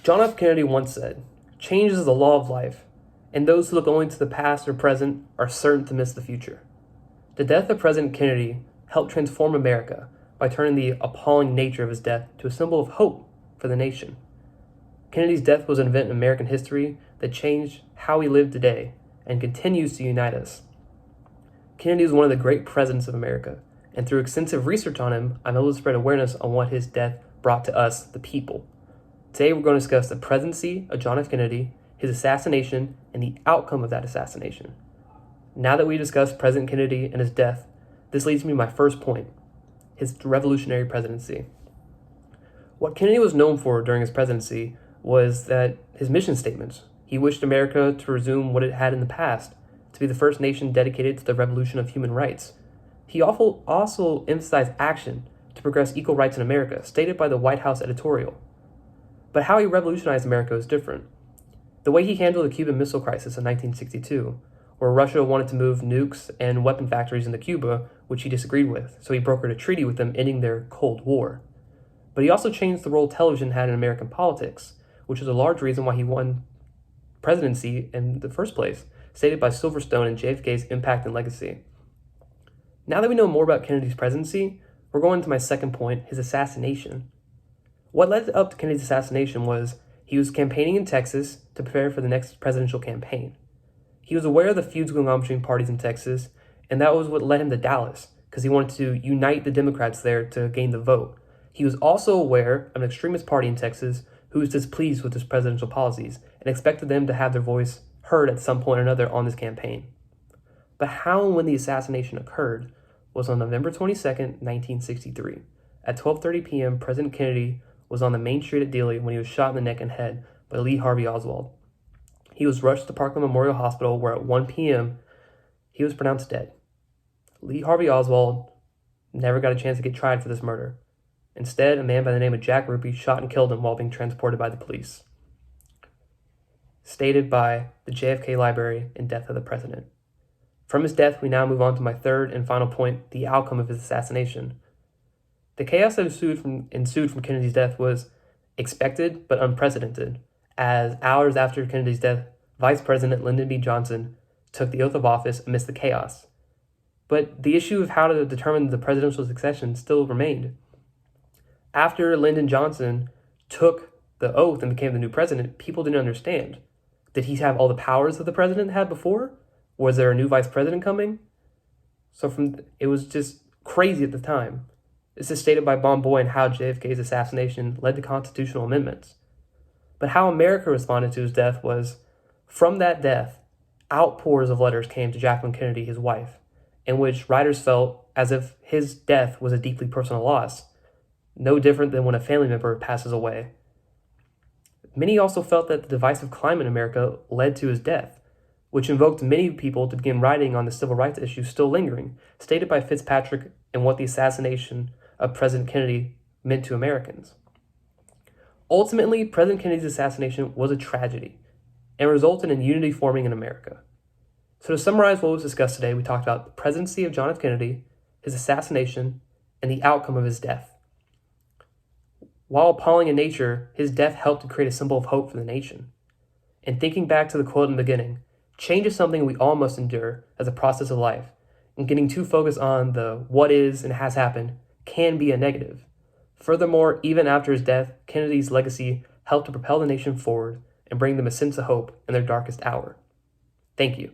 John F. Kennedy once said, "Change is the law of life, and those who look only to the past or present are certain to miss the future." The death of President Kennedy helped transform America by turning the appalling nature of his death to a symbol of hope for the nation. Kennedy's death was an event in American history that changed how we live today and continues to unite us. Kennedy was one of the great presidents of America, and through extensive research on him, I'm able to spread awareness on what his death brought to us, the people. Today we're going to discuss the presidency of John F. Kennedy, his assassination, and the outcome of that assassination. Now that we discussed President Kennedy and his death, this leads me to my first point, his revolutionary presidency. What Kennedy was known for during his presidency was that his mission statements. He wished America to resume what it had in the past, to be the first nation dedicated to the revolution of human rights. He also emphasized action to progress equal rights in America, stated by the White House editorial. But how he revolutionized America was different. The way he handled the Cuban Missile Crisis in 1962, where Russia wanted to move nukes and weapon factories into Cuba, which he disagreed with, so he brokered a treaty with them ending their Cold War. But he also changed the role television had in American politics, which is a large reason why he won presidency in the first place, stated by Silverstone and JFK's impact and legacy. Now that we know more about Kennedy's presidency, we're going to my second point, his assassination. What led up to Kennedy's assassination was he was campaigning in Texas to prepare for the next presidential campaign. He was aware of the feuds going on between parties in Texas, and that was what led him to Dallas, because he wanted to unite the Democrats there to gain the vote. He was also aware of an extremist party in Texas who was displeased with his presidential policies and expected them to have their voice heard at some point or another on this campaign. But how and when the assassination occurred was on November 22nd, 1963. At 12:30 p.m., President Kennedy was on the main street at Dealey when he was shot in the neck and head by Lee Harvey Oswald. He was rushed to Parkland Memorial Hospital, where at 1 p.m. he was pronounced dead. Lee Harvey Oswald never got a chance to get tried for this murder. Instead, a man by the name of Jack Ruby shot and killed him while being transported by the police. Stated by the JFK Library in Death of the President. From his death, we now move on to my third and final point, the outcome of his assassination. The chaos that ensued from Kennedy's death was expected but unprecedented, as hours after Kennedy's death, Vice President Lyndon B. Johnson took the oath of office amidst the chaos. But the issue of how to determine the presidential succession still remained. After Lyndon Johnson took the oath and became the new president, people didn't understand. Did he have all the powers that the president had before? Was there a new vice president coming? It was just crazy at the time. This is stated by Bon Boy and how JFK's assassination led to constitutional amendments. But how America responded to his death was, from that death, outpours of letters came to Jacqueline Kennedy, his wife, in which writers felt as if his death was a deeply personal loss, no different than when a family member passes away. Many also felt that the divisive climate in America led to his death, which invoked many people to begin writing on the civil rights issue still lingering, stated by Fitzpatrick and what the assassination of President Kennedy meant to Americans. Ultimately, President Kennedy's assassination was a tragedy and resulted in unity forming in America. So to summarize what was discussed today, we talked about the presidency of John F. Kennedy, his assassination, and the outcome of his death. While appalling in nature, his death helped to create a symbol of hope for the nation. And thinking back to the quote in the beginning, change is something we all must endure as a process of life, and getting too focused on the what is and has happened can be a negative. Furthermore, even after his death, Kennedy's legacy helped to propel the nation forward and bring them a sense of hope in their darkest hour. Thank you.